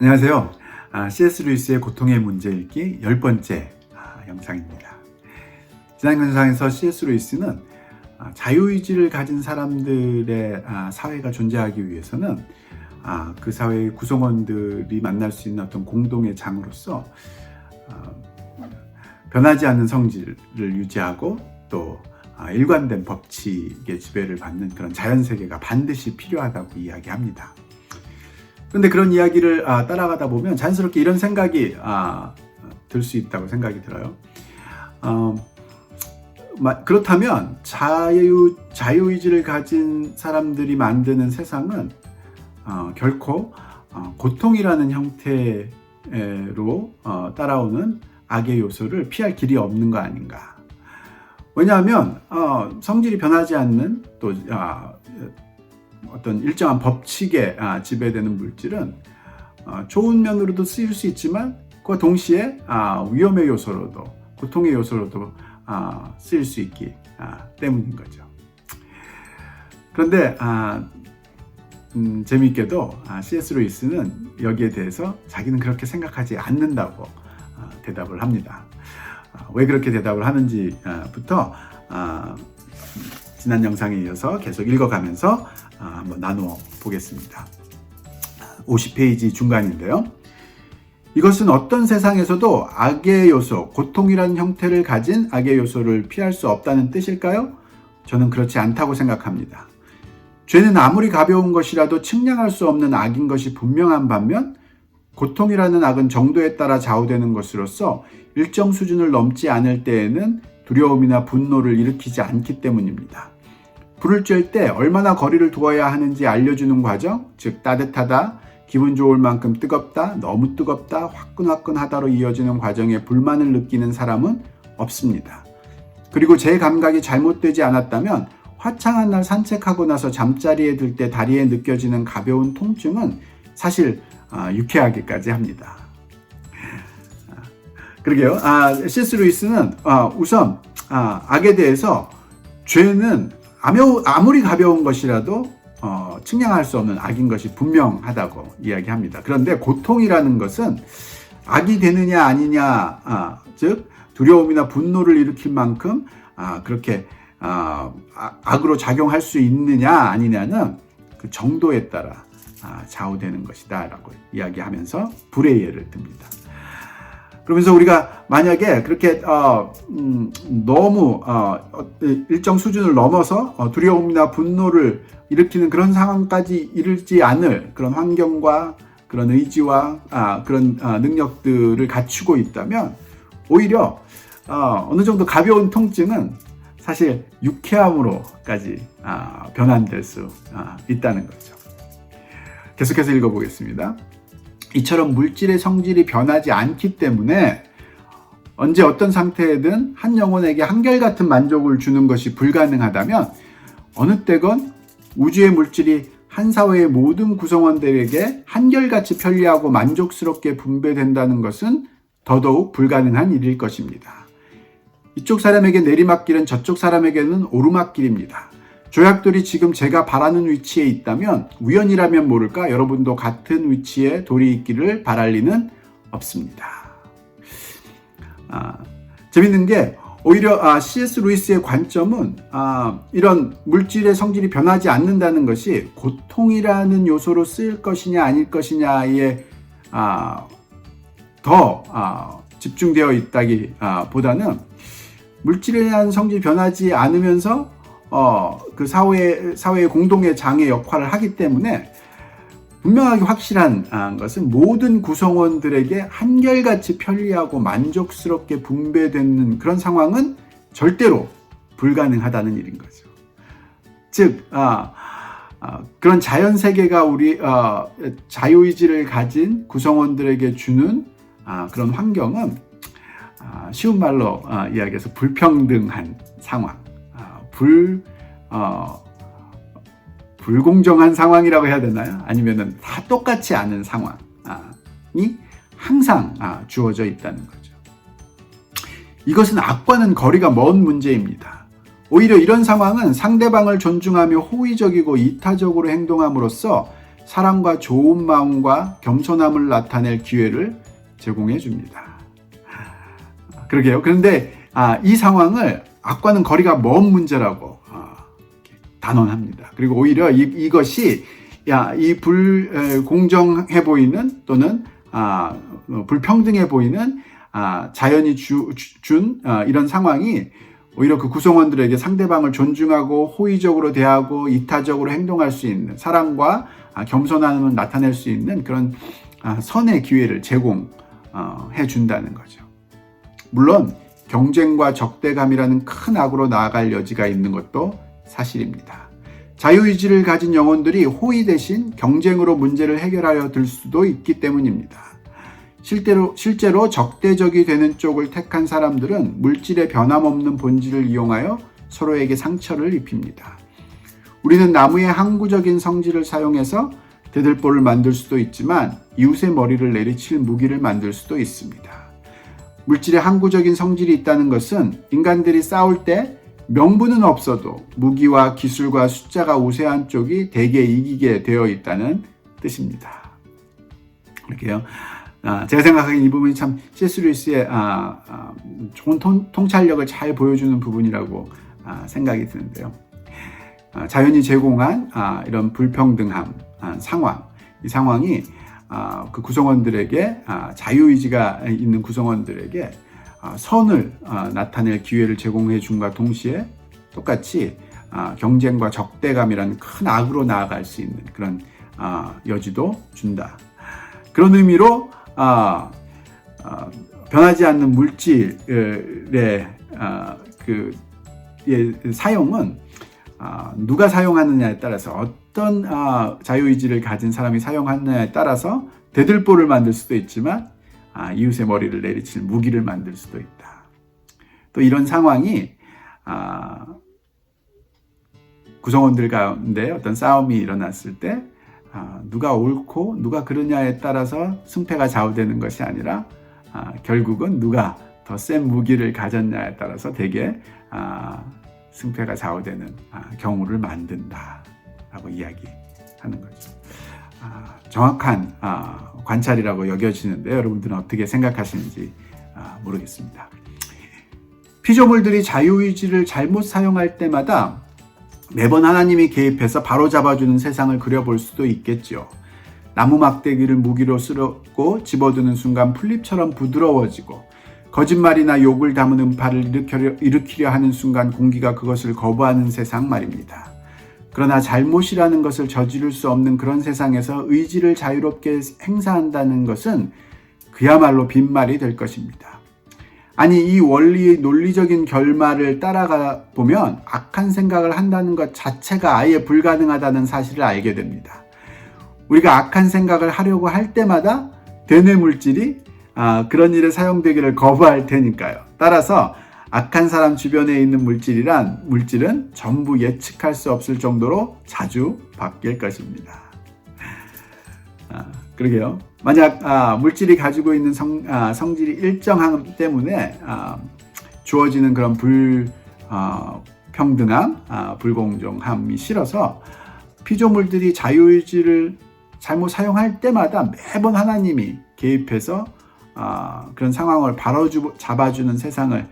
안녕하세요. C.S. 루이스의 고통의 문제 읽기 10번째 영상입니다. 지난 영상에서 C.S. 루이스는 자유의지를 가진 사람들의 사회가 존재하기 위해서는 그 사회의 구성원들이 만날 수 있는 어떤 공동의 장으로서 변하지 않는 성질을 유지하고 또 일관된 법칙의 지배를 받는 그런 자연세계가 반드시 필요하다고 이야기합니다. 그런데 그런 이야기를 따라가다 보면 자연스럽게 이런 생각이 들 수 있다고 생각이 들어요. 그렇다면 자유의지를 가진 사람들이 만드는 세상은 결코 고통이라는 형태로 따라오는 악의 요소를 피할 길이 없는 거 아닌가. 왜냐하면 성질이 변하지 않는 또 어떤 일정한 법칙에 지배되는 물질은 좋은 면으로도 쓰일 수 있지만 그와 동시에 위험의 요소로도 고통의 요소로도 쓰일 수 있기 때문인 거죠. 그런데 재미있게도 C.S. 루이스는 여기에 대해서 자기는 그렇게 생각하지 않는다고 대답을 합니다. 왜 그렇게 대답을 하는지부터 지난 영상에 이어서 계속 읽어가면서 한번 나누어 보겠습니다. 50페이지 중간인데요. 이것은 어떤 세상에서도 악의 요소, 고통이라는 형태를 가진 악의 요소를 피할 수 없다는 뜻일까요? 저는 그렇지 않다고 생각합니다. 죄는 아무리 가벼운 것이라도 측량할 수 없는 악인 것이 분명한 반면 고통이라는 악은 정도에 따라 좌우되는 것으로서 일정 수준을 넘지 않을 때에는 두려움이나 분노를 일으키지 않기 때문입니다. 불을 쬐 때 얼마나 거리를 두어야 하는지 알려주는 과정, 즉 따뜻하다, 기분 좋을 만큼 뜨겁다, 너무 뜨겁다, 화끈화끈하다로 이어지는 과정에 불만을 느끼는 사람은 없습니다. 그리고 제 감각이 잘못되지 않았다면 화창한 날 산책하고 나서 잠자리에 들 때 다리에 느껴지는 가벼운 통증은 사실 유쾌하기까지 합니다. 그러게요. C.S. 루이스는 우선 악에 대해서 죄는 아무리 가벼운 것이라도 측량할 수 없는 악인 것이 분명하다고 이야기합니다. 그런데 고통이라는 것은 악이 되느냐 아니냐, 즉 두려움이나 분노를 일으킬 만큼 그렇게 악으로 작용할 수 있느냐 아니냐는 그 정도에 따라 좌우되는 것이다 라고 이야기하면서 불의 예를 듭니다. 그러면서 우리가 만약에 그렇게 너무 일정 수준을 넘어서 두려움이나 분노를 일으키는 그런 상황까지 이르지 않을 그런 환경과 그런 의지와 그런 능력들을 갖추고 있다면 오히려 어느 정도 가벼운 통증은 사실 유쾌함으로까지 변환될 수 있다는 거죠. 계속해서 읽어보겠습니다. 이처럼 물질의 성질이 변하지 않기 때문에 언제 어떤 상태에든 한 영혼에게 한결같은 만족을 주는 것이 불가능하다면 어느 때건 우주의 물질이 한 사회의 모든 구성원들에게 한결같이 편리하고 만족스럽게 분배된다는 것은 더더욱 불가능한 일일 것입니다. 이쪽 사람에게 내리막길은 저쪽 사람에게는 오르막길입니다. 조약돌이 지금 제가 바라는 위치에 있다면 우연이라면 모를까 여러분도 같은 위치에 돌이 있기를 바랄 리는 없습니다. 재밌는 게 오히려 C.S. 루이스의 관점은 이런 물질의 성질이 변하지 않는다는 것이 고통이라는 요소로 쓰일 것이냐 아닐 것이냐에 더 집중되어 있다기 보다는 물질에 대한 성질이 변하지 않으면서 그 사회의 공동의 장의 역할을 하기 때문에 분명하게 확실한 것은 모든 구성원들에게 한결같이 편리하고 만족스럽게 분배되는 그런 상황은 절대로 불가능하다는 일인 거죠. 즉, 그런 자연세계가 우리 자유의지를 가진 구성원들에게 주는 그런 환경은 쉬운 말로 이야기해서 불평등한 상황, 불공정한 상황이라고 해야 되나요? 아니면은 다 똑같지 않은 상황이 항상 주어져 있다는 거죠. 이것은 악과는 거리가 먼 문제입니다. 오히려 이런 상황은 상대방을 존중하며 호의적이고 이타적으로 행동함으로써 사랑과 좋은 마음과 겸손함을 나타낼 기회를 제공해 줍니다. 그러게요. 그런데 이 상황을 악과는 거리가 먼 문제라고 단언합니다. 그리고 오히려 이것이 이 불공정해 보이는 또는 불평등해 보이는 자연이 준 이런 상황이 오히려 그 구성원들에게 상대방을 존중하고 호의적으로 대하고 이타적으로 행동할 수 있는 사랑과 겸손함을 나타낼 수 있는 그런 선의 기회를 제공해 준다는 거죠. 물론 경쟁과 적대감이라는 큰 악으로 나아갈 여지가 있는 것도 사실입니다. 자유의지를 가진 영혼들이 호의 대신 경쟁으로 문제를 해결하려 들 수도 있기 때문입니다. 실제로 적대적이 되는 쪽을 택한 사람들은 물질의 변함없는 본질을 이용하여 서로에게 상처를 입힙니다. 우리는 나무의 항구적인 성질을 사용해서 대들보를 만들 수도 있지만 이웃의 머리를 내리칠 무기를 만들 수도 있습니다. 물질의 항구적인 성질이 있다는 것은 인간들이 싸울 때 명분은 없어도 무기와 기술과 숫자가 우세한 쪽이 대개 이기게 되어 있다는 뜻입니다. 그렇게요. 제가 생각하기엔 이 부분이 참 C.S. 루이스의 좋은 통찰력을 잘 보여주는 부분이라고 생각이 드는데요. 자연이 제공한 이런 불평등한 상황, 이 상황이 그 구성원들에게 자유의지가 있는 구성원들에게 선을 나타낼 기회를 제공해 준과 동시에 똑같이 경쟁과 적대감이라는 큰 악으로 나아갈 수 있는 그런 여지도 준다. 그런 의미로 변하지 않는 물질의 사용은 누가 사용하느냐에 따라서 어떤 자유의지를 가진 사람이 사용하느냐에 따라서 대들보를 만들 수도 있지만 이웃의 머리를 내리칠 무기를 만들 수도 있다. 또 이런 상황이 구성원들 가운데 어떤 싸움이 일어났을 때 누가 옳고 누가 그러냐에 따라서 승패가 좌우되는 것이 아니라 결국은 누가 더 센 무기를 가졌냐에 따라서 대개 승패가 좌우되는 경우를 만든다라고 이야기하는 거죠. 정확한 관찰이라고 여겨지는데 여러분들은 어떻게 생각하시는지 모르겠습니다. 피조물들이 자유의지를 잘못 사용할 때마다 매번 하나님이 개입해서 바로잡아주는 세상을 그려볼 수도 있겠죠. 나무 막대기를 무기로 쓰고 집어드는 순간 풀잎처럼 부드러워지고 거짓말이나 욕을 담은 음파를 일으키려 하는 순간 공기가 그것을 거부하는 세상 말입니다. 그러나 잘못이라는 것을 저지를 수 없는 그런 세상에서 의지를 자유롭게 행사한다는 것은 그야말로 빈말이 될 것입니다. 아니, 이 원리의 논리적인 결말을 따라가 보면 악한 생각을 한다는 것 자체가 아예 불가능하다는 사실을 알게 됩니다. 우리가 악한 생각을 하려고 할 때마다 대뇌 물질이 그런 일에 사용되기를 거부할 테니까요. 따라서 악한 사람 주변에 있는 물질은 전부 예측할 수 없을 정도로 자주 바뀔 것입니다. 그러게요. 만약 물질이 가지고 있는 성질이 일정함 때문에 주어지는 그런 불평등함, 불공정함이 싫어서 피조물들이 자유의지를 잘못 사용할 때마다 매번 하나님이 개입해서 그런 상황을 바로 잡아주는 세상을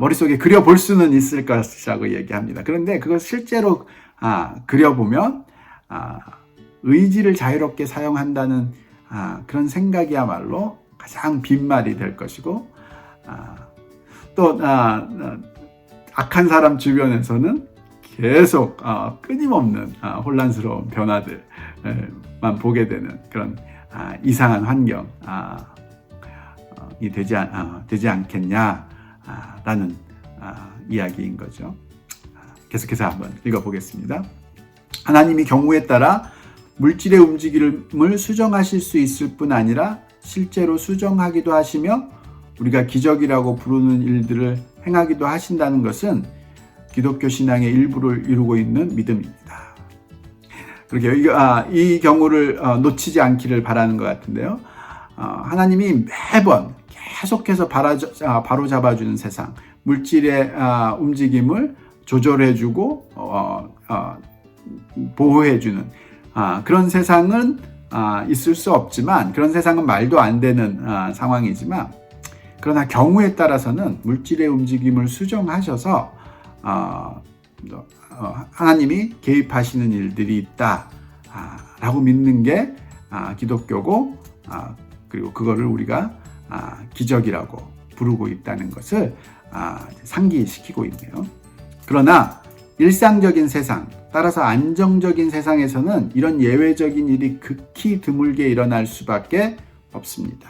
머릿속에 그려볼 수는 있을 것이라고 얘기합니다. 그런데 그걸 실제로 그려보면 의지를 자유롭게 사용한다는 그런 생각이야말로 가장 빈말이 될 것이고 또 악한 사람 주변에서는 계속 끊임없는 혼란스러운 변화들만 보게 되는 그런 이상한 환경이 되지 않겠냐라는 이야기인 거죠. 계속해서 한번 읽어보겠습니다. 하나님이 경우에 따라 물질의 움직임을 수정하실 수 있을 뿐 아니라 실제로 수정하기도 하시며 우리가 기적이라고 부르는 일들을 행하기도 하신다는 것은 기독교 신앙의 일부를 이루고 있는 믿음입니다. 그러게요. 이 경우를 놓치지 않기를 바라는 것 같은데요. 하나님이 매번 계속해서 바로잡아주는 세상, 물질의 움직임을 조절해주고 보호해주는 그런 세상은 있을 수 없지만, 그런 세상은 말도 안 되는 상황이지만, 그러나 경우에 따라서는 물질의 움직임을 수정하셔서 하나님이 개입하시는 일들이 있다 라고 믿는 게 기독교고, 그리고 그거를 우리가 기적이라고 부르고 있다는 것을 상기시키고 있네요. 그러나 일상적인 세상, 따라서 안정적인 세상에서는 이런 예외적인 일이 극히 드물게 일어날 수밖에 없습니다.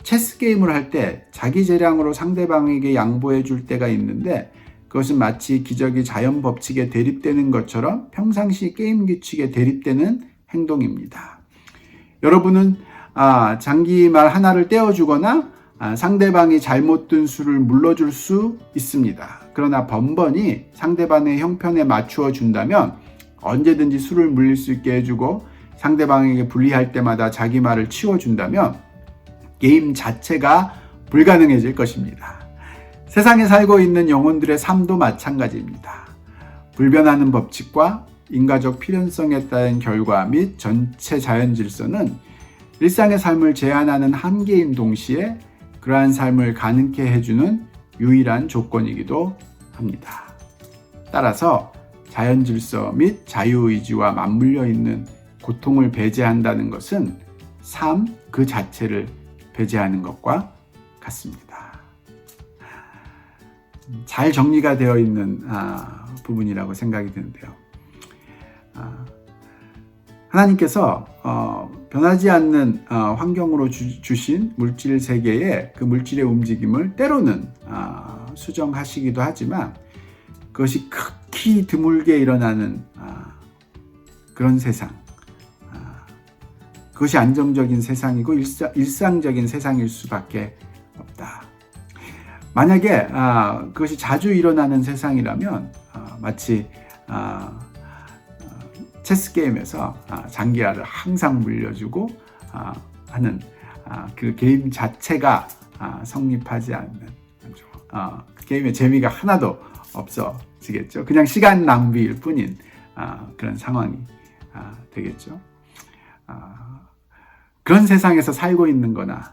체스 게임을 할 때 자기 재량으로 상대방에게 양보해 줄 때가 있는데, 그것은 마치 기적이 자연 법칙에 대립되는 것처럼 평상시 게임 규칙에 대립되는 행동입니다. 여러분은 장기말 하나를 떼어주거나 상대방이 잘못 든 수를 물러줄 수 있습니다. 그러나 번번이 상대방의 형편에 맞추어 준다면 언제든지 수를 물릴 수 있게 해주고, 상대방에게 불리할 때마다 자기 말을 치워준다면 게임 자체가 불가능해질 것입니다. 세상에 살고 있는 영혼들의 삶도 마찬가지입니다. 불변하는 법칙과 인과적 필연성에 따른 결과 및 전체 자연 질서는 일상의 삶을 제한하는 한계인 동시에 그러한 삶을 가능케 해주는 유일한 조건이기도 합니다. 따라서 자연 질서 및 자유의지와 맞물려 있는 고통을 배제한다는 것은 삶 그 자체를 배제하는 것과 같습니다. 잘 정리가 되어 있는 부분이라고 생각이 드는데요. 하나님께서 변하지 않는 환경으로 주신 물질 세계에 그 물질의 움직임을 때로는 수정하시기도 하지만, 그것이 극히 드물게 일어나는 그런 세상, 그것이 안정적인 세상이고 일상적인 세상일 수밖에 없다. 만약에 그것이 자주 일어나는 세상이라면 마치 체스 게임에서 장기화를 항상 물려주고 하는 그 게임 자체가 성립하지 않는, 그 게임의 재미가 하나도 없어지겠죠. 그냥 시간 낭비일 뿐인 그런 상황이 되겠죠. 그런 세상에서 살고 있는 거나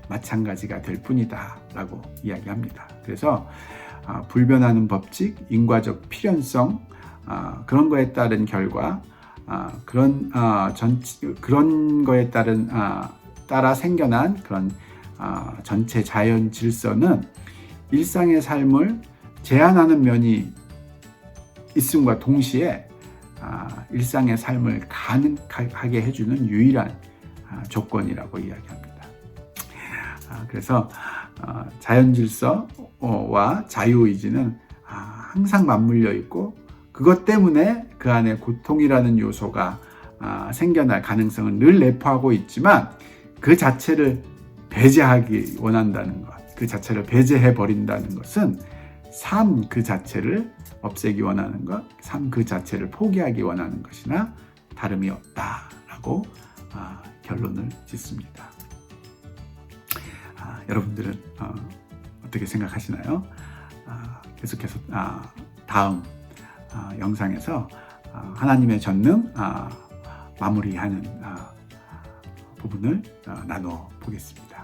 마찬가지가 될 뿐이다 라고 이야기합니다. 그래서 불변하는 법칙, 인과적 필연성, 그런 거에 따른 결과, 그런 거에 따라 생겨난 그런 전체 자연 질서는 일상의 삶을 제한하는 면이 있음과 동시에 일상의 삶을 가능하게 해주는 유일한 조건이라고 이야기합니다. 그래서 자연 질서와 자유의지는 항상 맞물려 있고, 그것 때문에 그 안에 고통이라는 요소가 생겨날 가능성은 늘 내포하고 있지만, 그 자체를 배제하기 원한다는 것, 그 자체를 배제해 버린다는 것은 삶 그 자체를 없애기 원하는 것, 삶 그 자체를 포기하기 원하는 것이나 다름이 없다라고 결론을 짓습니다. 여러분들은 어떻게 생각하시나요? 계속해서 다음 영상에서 하나님의 전능 마무리하는 부분을 나눠 보겠습니다.